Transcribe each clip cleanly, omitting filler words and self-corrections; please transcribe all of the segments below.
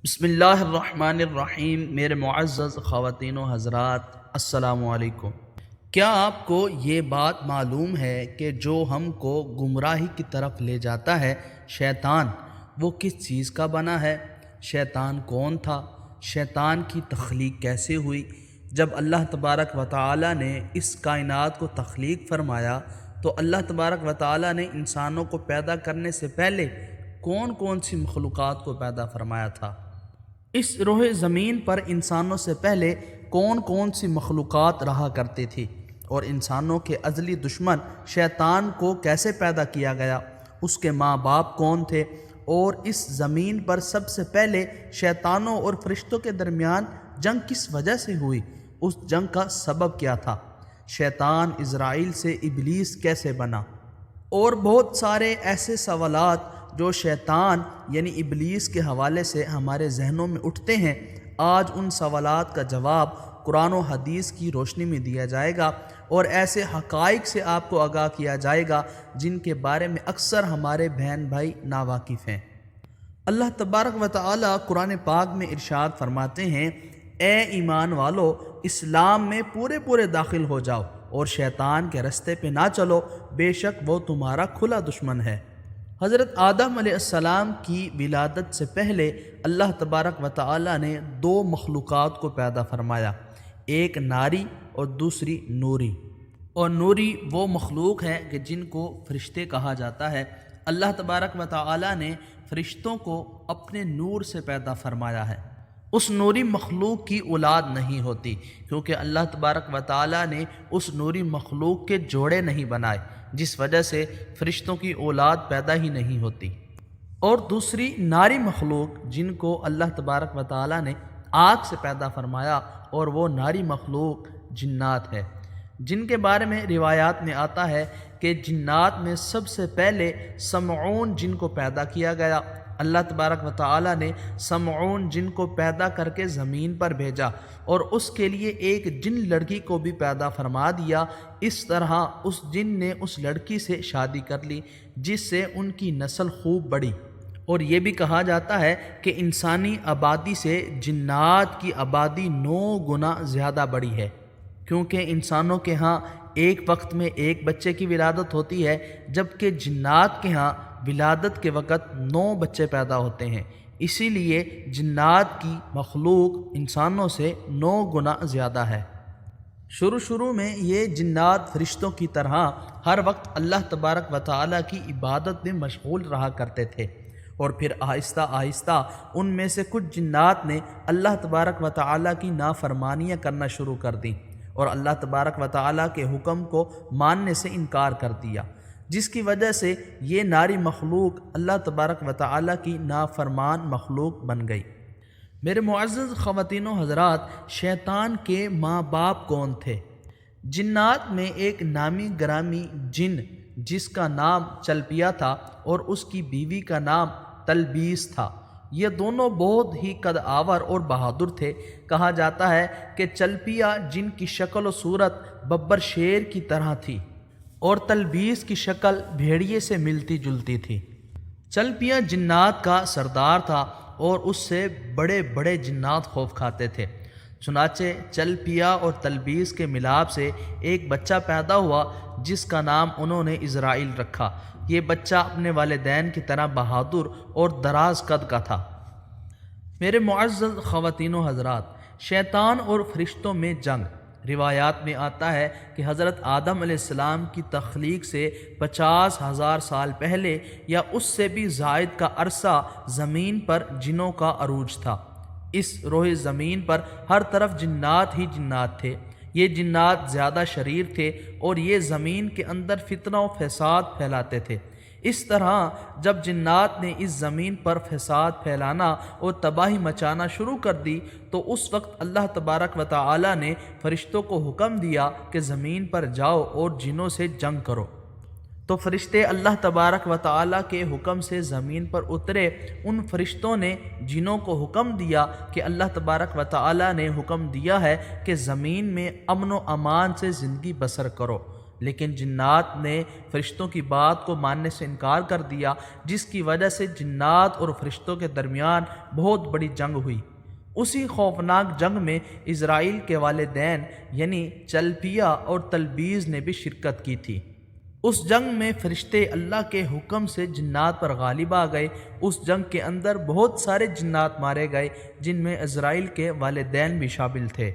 بسم اللہ الرحمن الرحیم۔ میرے معزز خواتین و حضرات، السلام علیکم۔ کیا آپ کو یہ بات معلوم ہے کہ جو ہم کو گمراہی کی طرف لے جاتا ہے شیطان، وہ کس چیز کا بنا ہے؟ شیطان کون تھا؟ شیطان کی تخلیق کیسے ہوئی؟ جب اللہ تبارک و تعالی نے اس کائنات کو تخلیق فرمایا تو اللہ تبارک و تعالی نے انسانوں کو پیدا کرنے سے پہلے کون کون سی مخلوقات کو پیدا فرمایا تھا؟ اس روح زمین پر انسانوں سے پہلے کون کون سی مخلوقات رہا کرتی تھی، اور انسانوں کے ازلی دشمن شیطان کو کیسے پیدا کیا گیا؟ اس کے ماں باپ کون تھے؟ اور اس زمین پر سب سے پہلے شیطانوں اور فرشتوں کے درمیان جنگ کس وجہ سے ہوئی؟ اس جنگ کا سبب کیا تھا؟ شیطان اسرائیل سے ابلیس کیسے بنا؟ اور بہت سارے ایسے سوالات جو شیطان یعنی ابلیس کے حوالے سے ہمارے ذہنوں میں اٹھتے ہیں، آج ان سوالات کا جواب قرآن و حدیث کی روشنی میں دیا جائے گا، اور ایسے حقائق سے آپ کو آگاہ کیا جائے گا جن کے بارے میں اکثر ہمارے بہن بھائی ناواقف ہیں۔ اللہ تبارک و تعالی قرآن پاک میں ارشاد فرماتے ہیں، اے ایمان والو، اسلام میں پورے داخل ہو جاؤ اور شیطان کے رستے پہ نہ چلو، بے شک وہ تمہارا کھلا دشمن ہے۔ حضرت آدم علیہ السلام کی ولادت سے پہلے اللہ تبارک و تعالی نے دو مخلوقات کو پیدا فرمایا، ایک ناری اور دوسری نوری۔ اور نوری وہ مخلوق ہے کہ جن کو فرشتے کہا جاتا ہے۔ اللہ تبارک و تعالی نے فرشتوں کو اپنے نور سے پیدا فرمایا ہے۔ اس نوری مخلوق کی اولاد نہیں ہوتی، کیونکہ اللہ تبارک و تعالی نے اس نوری مخلوق کے جوڑے نہیں بنائے، جس وجہ سے فرشتوں کی اولاد پیدا ہی نہیں ہوتی۔ اور دوسری ناری مخلوق جن کو اللہ تبارک و تعالی نے آگ سے پیدا فرمایا، اور وہ ناری مخلوق جنات ہے، جن کے بارے میں روایات میں آتا ہے کہ جنات میں سب سے پہلے سمعون جن کو پیدا کیا گیا۔ اللہ تبارک و تعالی نے سمعون جن کو پیدا کر کے زمین پر بھیجا، اور اس کے لیے ایک جن لڑکی کو بھی پیدا فرما دیا۔ اس طرح اس جن نے اس لڑکی سے شادی کر لی، جس سے ان کی نسل خوب بڑھی۔ اور یہ بھی کہا جاتا ہے کہ انسانی آبادی سے جنات کی آبادی 9 گنا زیادہ بڑی ہے، کیونکہ انسانوں کے ہاں ایک وقت میں ایک بچے کی ولادت ہوتی ہے، جبکہ جنات کے ہاں ولادت کے وقت 9 بچے پیدا ہوتے ہیں۔ اسی لیے جنات کی مخلوق انسانوں سے 9 گنا زیادہ ہے۔ شروع میں یہ جنات فرشتوں کی طرح ہر وقت اللہ تبارک و تعالی کی عبادت میں مشغول رہا کرتے تھے، اور پھر آہستہ آہستہ ان میں سے کچھ جنات نے اللہ تبارک و تعالی کی نافرمانیاں کرنا شروع کر دیں، اور اللہ تبارک و تعالی کے حکم کو ماننے سے انکار کر دیا، جس کی وجہ سے یہ ناری مخلوق اللہ تبارک و تعالی کی نافرمان مخلوق بن گئی۔ میرے معزز خواتین و حضرات، شیطان کے ماں باپ کون تھے؟ جنات میں ایک نامی گرامی جن جس کا نام چلپیا تھا، اور اس کی بیوی کا نام تلبیس تھا۔ یہ دونوں بہت ہی قد آور اور بہادر تھے۔ کہا جاتا ہے کہ چلپیا جن کی شکل و صورت ببر شیر کی طرح تھی، اور تلبیس کی شکل بھیڑیے سے ملتی جلتی تھی۔ چلپیا جنات کا سردار تھا، اور اس سے بڑے بڑے جنات خوف کھاتے تھے۔ چنانچہ چلپیا اور تلبیس کے ملاپ سے ایک بچہ پیدا ہوا، جس کا نام انہوں نے اسرائیل رکھا۔ یہ بچہ اپنے والدین کی طرح بہادر اور دراز قد کا تھا۔ میرے معزز خواتین و حضرات، شیطان اور فرشتوں میں جنگ۔ روایات میں آتا ہے کہ حضرت آدم علیہ السلام کی تخلیق سے 50,000 سال پہلے یا اس سے بھی زائد کا عرصہ زمین پر جنوں کا عروج تھا۔ اس روح زمین پر ہر طرف جنات ہی جنات تھے۔ یہ جنات زیادہ شریر تھے، اور یہ زمین کے اندر فتنہ و فساد پھیلاتے تھے۔ اس طرح جب جنات نے اس زمین پر فساد پھیلانا اور تباہی مچانا شروع کر دی، تو اس وقت اللہ تبارک و تعالی نے فرشتوں کو حکم دیا کہ زمین پر جاؤ اور جنوں سے جنگ کرو۔ تو فرشتے اللہ تبارک و تعالی کے حکم سے زمین پر اترے۔ ان فرشتوں نے جنوں کو حکم دیا کہ اللہ تبارک و تعالی نے حکم دیا ہے کہ زمین میں امن و امان سے زندگی بسر کرو۔ لیکن جنات نے فرشتوں کی بات کو ماننے سے انکار کر دیا، جس کی وجہ سے جنات اور فرشتوں کے درمیان بہت بڑی جنگ ہوئی۔ اسی خوفناک جنگ میں اسرائیل کے والدین یعنی چلپیا اور تلبیز نے بھی شرکت کی تھی۔ اس جنگ میں فرشتے اللہ کے حکم سے جنات پر غالب آ گئے۔ اس جنگ کے اندر بہت سارے جنات مارے گئے، جن میں اسرائیل کے والدین بھی شامل تھے،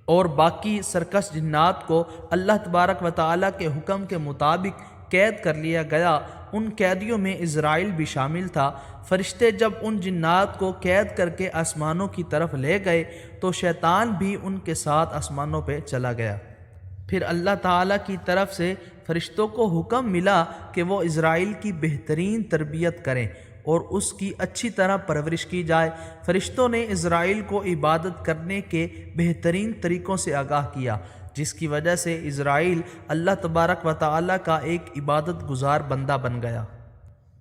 اور باقی سرکش جنات کو اللہ تبارک و تعالیٰ کے حکم کے مطابق قید کر لیا گیا۔ ان قیدیوں میں اسرائیل بھی شامل تھا۔ فرشتے جب ان جنات کو قید کر کے آسمانوں کی طرف لے گئے تو شیطان بھی ان کے ساتھ آسمانوں پہ چلا گیا۔ پھر اللہ تعالیٰ کی طرف سے فرشتوں کو حکم ملا کہ وہ اسرائیل کی بہترین تربیت کریں اور اس کی اچھی طرح پرورش کی جائے۔ فرشتوں نے اسرائیل کو عبادت کرنے کے بہترین طریقوں سے آگاہ کیا، جس کی وجہ سے اسرائیل اللہ تبارک و تعالیٰ کا ایک عبادت گزار بندہ بن گیا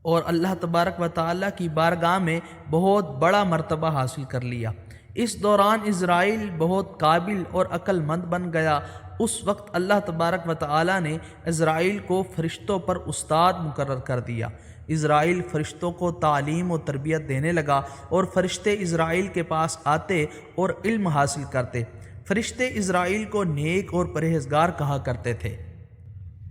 اور اللہ تبارک و تعالیٰ کی بارگاہ میں بہت بڑا مرتبہ حاصل کر لیا۔ اس دوران اسرائیل بہت قابل اور عقل مند بن گیا۔ اس وقت اللہ تبارک و تعالیٰ نے اسرائیل کو فرشتوں پر استاد مقرر کر دیا۔ اسرائیل فرشتوں کو تعلیم و تربیت دینے لگا اور فرشتے اسرائیل کے پاس آتے اور علم حاصل کرتے۔ فرشتے اسرائیل کو نیک اور پرہیزگار کہا کرتے تھے۔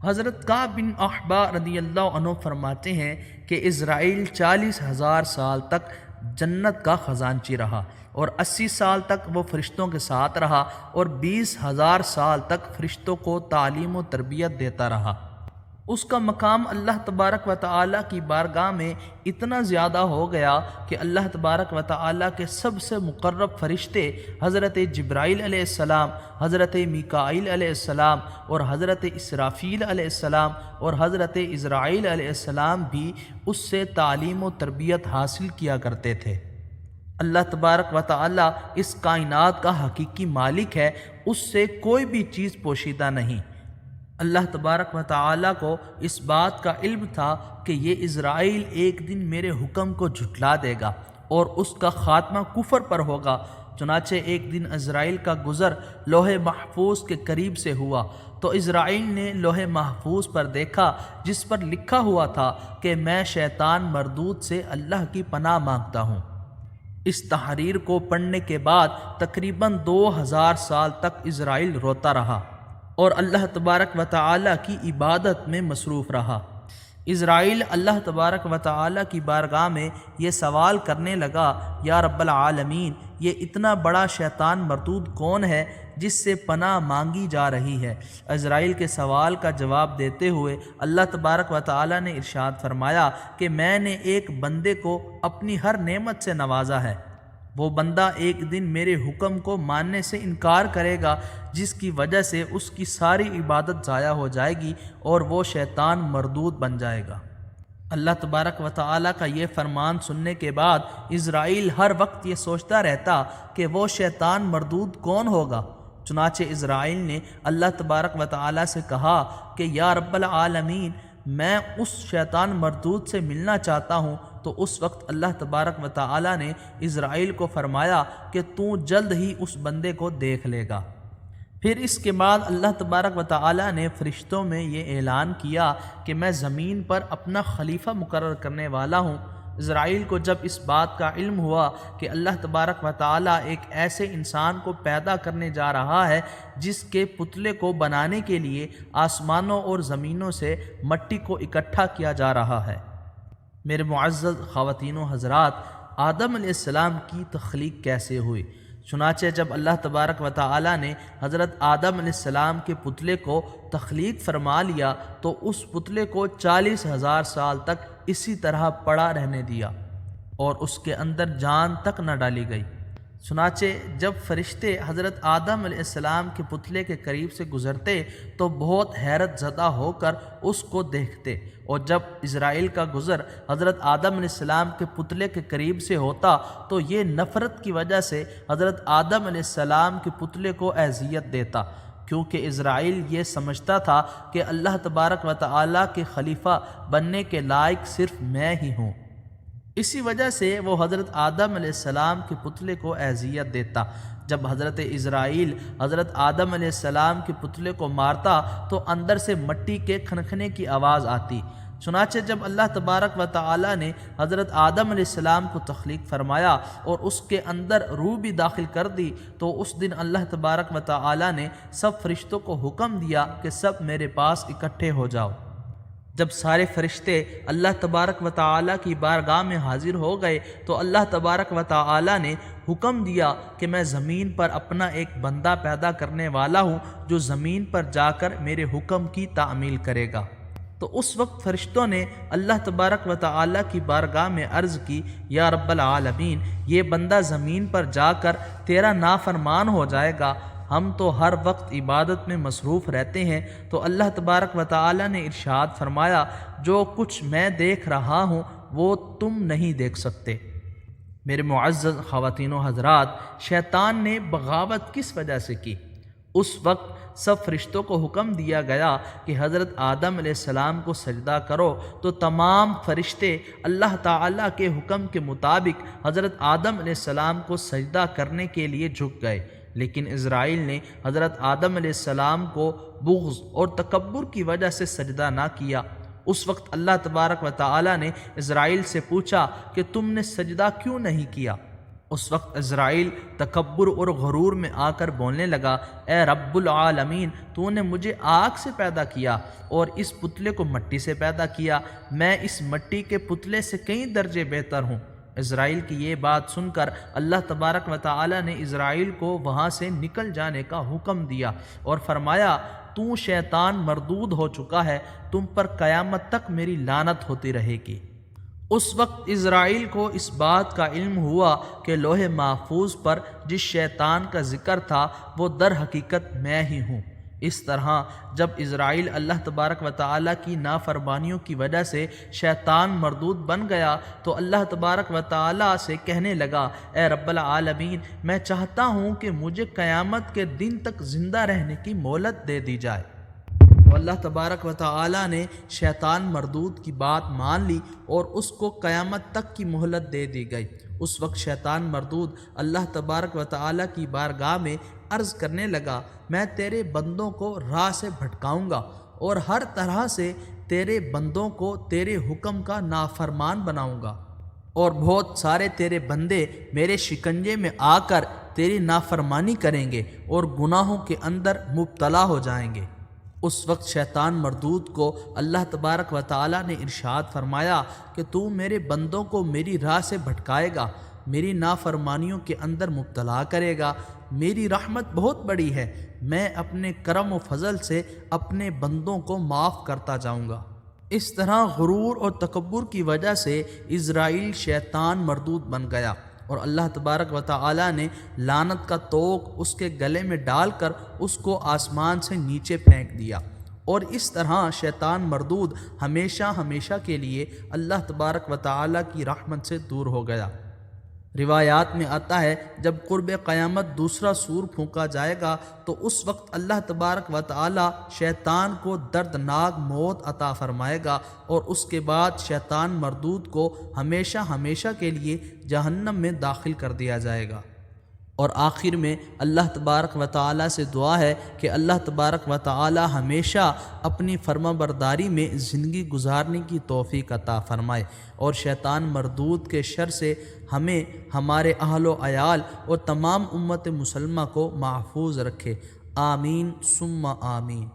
حضرت کعب بن احبار رضی اللہ عنہ فرماتے ہیں کہ اسرائیل 40,000 سال تک جنت کا خزانچی رہا اور 80 سال تک وہ فرشتوں کے ساتھ رہا اور 20,000 سال تک فرشتوں کو تعلیم و تربیت دیتا رہا۔ اس کا مقام اللہ تبارک و تعالیٰ کی بارگاہ میں اتنا زیادہ ہو گیا کہ اللہ تبارک و تعالیٰ کے سب سے مقرب فرشتے حضرت جبرائیل علیہ السلام، حضرت میکائیل علیہ السلام اور حضرت اسرافیل علیہ السلام اور حضرت عزرائیل علیہ السلام بھی اس سے تعلیم و تربیت حاصل کیا کرتے تھے۔ اللہ تبارک و تعالیٰ اس کائنات کا حقیقی مالک ہے، اس سے کوئی بھی چیز پوشیدہ نہیں۔ اللہ تبارک و تعالیٰ کو اس بات کا علم تھا کہ یہ اسرائیل ایک دن میرے حکم کو جھٹلا دے گا اور اس کا خاتمہ کفر پر ہوگا۔ چنانچہ ایک دن اسرائیل کا گزر لوح محفوظ کے قریب سے ہوا تو اسرائیل نے لوح محفوظ پر دیکھا جس پر لکھا ہوا تھا کہ میں شیطان مردود سے اللہ کی پناہ مانگتا ہوں۔ اس تحریر کو پڑھنے کے بعد تقریباً 2000 سال تک اسرائیل روتا رہا اور اللہ تبارک و تعالیٰ کی عبادت میں مصروف رہا۔ اسرائیل اللہ تبارک و تعالیٰ کی بارگاہ میں یہ سوال کرنے لگا، یا رب العالمین، یہ اتنا بڑا شیطان مردود کون ہے جس سے پناہ مانگی جا رہی ہے؟ اسرائیل کے سوال کا جواب دیتے ہوئے اللہ تبارک و تعالیٰ نے ارشاد فرمایا کہ میں نے ایک بندے کو اپنی ہر نعمت سے نوازا ہے۔ وہ بندہ ایک دن میرے حکم کو ماننے سے انکار کرے گا، جس کی وجہ سے اس کی ساری عبادت ضائع ہو جائے گی اور وہ شیطان مردود بن جائے گا۔ اللہ تبارک و تعالیٰ کا یہ فرمان سننے کے بعد اسرائیل ہر وقت یہ سوچتا رہتا کہ وہ شیطان مردود کون ہوگا۔ چنانچہ اسرائیل نے اللہ تبارک و تعالیٰ سے کہا کہ یا رب العالمین، میں اس شیطان مردود سے ملنا چاہتا ہوں۔ تو اس وقت اللہ تبارک و تعالیٰ نے اسرائیل کو فرمایا کہ تو جلد ہی اس بندے کو دیکھ لے گا۔ پھر اس کے بعد اللہ تبارک و تعالیٰ نے فرشتوں میں یہ اعلان کیا کہ میں زمین پر اپنا خلیفہ مقرر کرنے والا ہوں۔ اسرائیل کو جب اس بات کا علم ہوا کہ اللہ تبارک و تعالیٰ ایک ایسے انسان کو پیدا کرنے جا رہا ہے جس کے پتلے کو بنانے کے لیے آسمانوں اور زمینوں سے مٹی کو اکٹھا کیا جا رہا ہے۔ میرے معزز خواتین و حضرات، آدم علیہ السلام کی تخلیق کیسے ہوئی؟ چنانچہ جب اللہ تبارک و تعالیٰ نے حضرت آدم علیہ السلام کے پتلے کو تخلیق فرما لیا تو اس پتلے کو 40,000 سال تک اسی طرح پڑا رہنے دیا اور اس کے اندر جان تک نہ ڈالی گئی۔ چنانچہ جب فرشتے حضرت آدم علیہ السلام کے پتلے کے قریب سے گزرتے تو بہت حیرت زدہ ہو کر اس کو دیکھتے، اور جب اسرائیل کا گزر حضرت آدم علیہ السلام کے پتلے کے قریب سے ہوتا تو یہ نفرت کی وجہ سے حضرت آدم علیہ السلام کے پتلے کو اذیت دیتا، کیونکہ اسرائیل یہ سمجھتا تھا کہ اللہ تبارک و تعالیٰ کے خلیفہ بننے کے لائق صرف میں ہی ہوں۔ اسی وجہ سے وہ حضرت آدم علیہ السلام کے پتلے کو اذیت دیتا۔ جب حضرت اسرائیل حضرت آدم علیہ السلام کے پتلے کو مارتا تو اندر سے مٹی کے کھنکھنے کی آواز آتی۔ چنانچہ جب اللہ تبارک و تعالی نے حضرت آدم علیہ السلام کو تخلیق فرمایا اور اس کے اندر روح بھی داخل کر دی تو اس دن اللہ تبارک و تعالی نے سب فرشتوں کو حکم دیا کہ سب میرے پاس اکٹھے ہو جاؤ۔ جب سارے فرشتے اللہ تبارک و تعالی کی بارگاہ میں حاضر ہو گئے تو اللہ تبارک و تعالی نے حکم دیا کہ میں زمین پر اپنا ایک بندہ پیدا کرنے والا ہوں جو زمین پر جا کر میرے حکم کی تعمیل کرے گا۔ تو اس وقت فرشتوں نے اللہ تبارک و تعالی کی بارگاہ میں عرض کی، یا رب العالمین، یہ بندہ زمین پر جا کر تیرا نافرمان ہو جائے گا، ہم تو ہر وقت عبادت میں مصروف رہتے ہیں۔ تو اللہ تبارک و تعالی نے ارشاد فرمایا، جو کچھ میں دیکھ رہا ہوں وہ تم نہیں دیکھ سکتے۔ میرے معزز خواتین و حضرات، شیطان نے بغاوت کس وجہ سے کی؟ اس وقت سب فرشتوں کو حکم دیا گیا کہ حضرت آدم علیہ السلام کو سجدہ کرو، تو تمام فرشتے اللہ تعالیٰ کے حکم کے مطابق حضرت آدم علیہ السلام کو سجدہ کرنے کے لیے جھک گئے، لیکن اسرائیل نے حضرت آدم علیہ السلام کو بغض اور تکبر کی وجہ سے سجدہ نہ کیا۔ اس وقت اللہ تبارک و تعالی نے اسرائیل سے پوچھا کہ تم نے سجدہ کیوں نہیں کیا؟ اس وقت اسرائیل تکبر اور غرور میں آ کر بولنے لگا، اے رب العالمین، تو نے مجھے آگ سے پیدا کیا اور اس پتلے کو مٹی سے پیدا کیا، میں اس مٹی کے پتلے سے کئی درجے بہتر ہوں۔ اسرائیل کی یہ بات سن کر اللہ تبارک و تعالی نے اسرائیل کو وہاں سے نکل جانے کا حکم دیا اور فرمایا، تو شیطان مردود ہو چکا ہے، تم پر قیامت تک میری لعنت ہوتی رہے گی۔ اس وقت اسرائیل کو اس بات کا علم ہوا کہ لوح محفوظ پر جس شیطان کا ذکر تھا وہ در حقیقت میں ہی ہوں۔ اس طرح جب اسرائیل اللہ تبارک و تعالی کی نافرمانیوں کی وجہ سے شیطان مردود بن گیا تو اللہ تبارک و تعالی سے کہنے لگا، اے رب العالمین، میں چاہتا ہوں کہ مجھے قیامت کے دن تک زندہ رہنے کی مہلت دے دی جائے۔ تو اللہ تبارک و تعالی نے شیطان مردود کی بات مان لی اور اس کو قیامت تک کی مہلت دے دی گئی۔ اس وقت شیطان مردود اللہ تبارک و تعالی کی بارگاہ میں عرض کرنے لگا، میں تیرے بندوں کو راہ سے بھٹکاؤں گا اور ہر طرح سے تیرے بندوں کو تیرے حکم کا نافرمان بناؤں گا، اور بہت سارے تیرے بندے میرے شکنجے میں آ کر تیری نافرمانی کریں گے اور گناہوں کے اندر مبتلا ہو جائیں گے۔ اس وقت شیطان مردود کو اللہ تبارک و تعالی نے ارشاد فرمایا کہ تو میرے بندوں کو میری راہ سے بھٹکائے گا، میری نافرمانیوں کے اندر مبتلا کرے گا، میری رحمت بہت بڑی ہے، میں اپنے کرم و فضل سے اپنے بندوں کو معاف کرتا جاؤں گا۔ اس طرح غرور اور تکبر کی وجہ سے اسرائیل شیطان مردود بن گیا اور اللہ تبارک و تعالی نے لعنت کا طوق اس کے گلے میں ڈال کر اس کو آسمان سے نیچے پھینک دیا، اور اس طرح شیطان مردود ہمیشہ ہمیشہ کے لیے اللہ تبارک و تعالی کی رحمت سے دور ہو گیا۔ روایات میں آتا ہے جب قرب قیامت دوسرا سور پھونکا جائے گا تو اس وقت اللہ تبارک و تعالی شیطان کو دردناک موت عطا فرمائے گا اور اس کے بعد شیطان مردود کو ہمیشہ ہمیشہ کے لیے جہنم میں داخل کر دیا جائے گا۔ اور آخر میں اللہ تبارک و تعالی سے دعا ہے کہ اللہ تبارک و تعالی ہمیشہ اپنی فرما برداری میں زندگی گزارنے کی توفیق عطا فرمائے اور شیطان مردود کے شر سے ہمیں، ہمارے اہل و عیال اور تمام امت مسلمہ کو محفوظ رکھے۔ آمین ثم آمین۔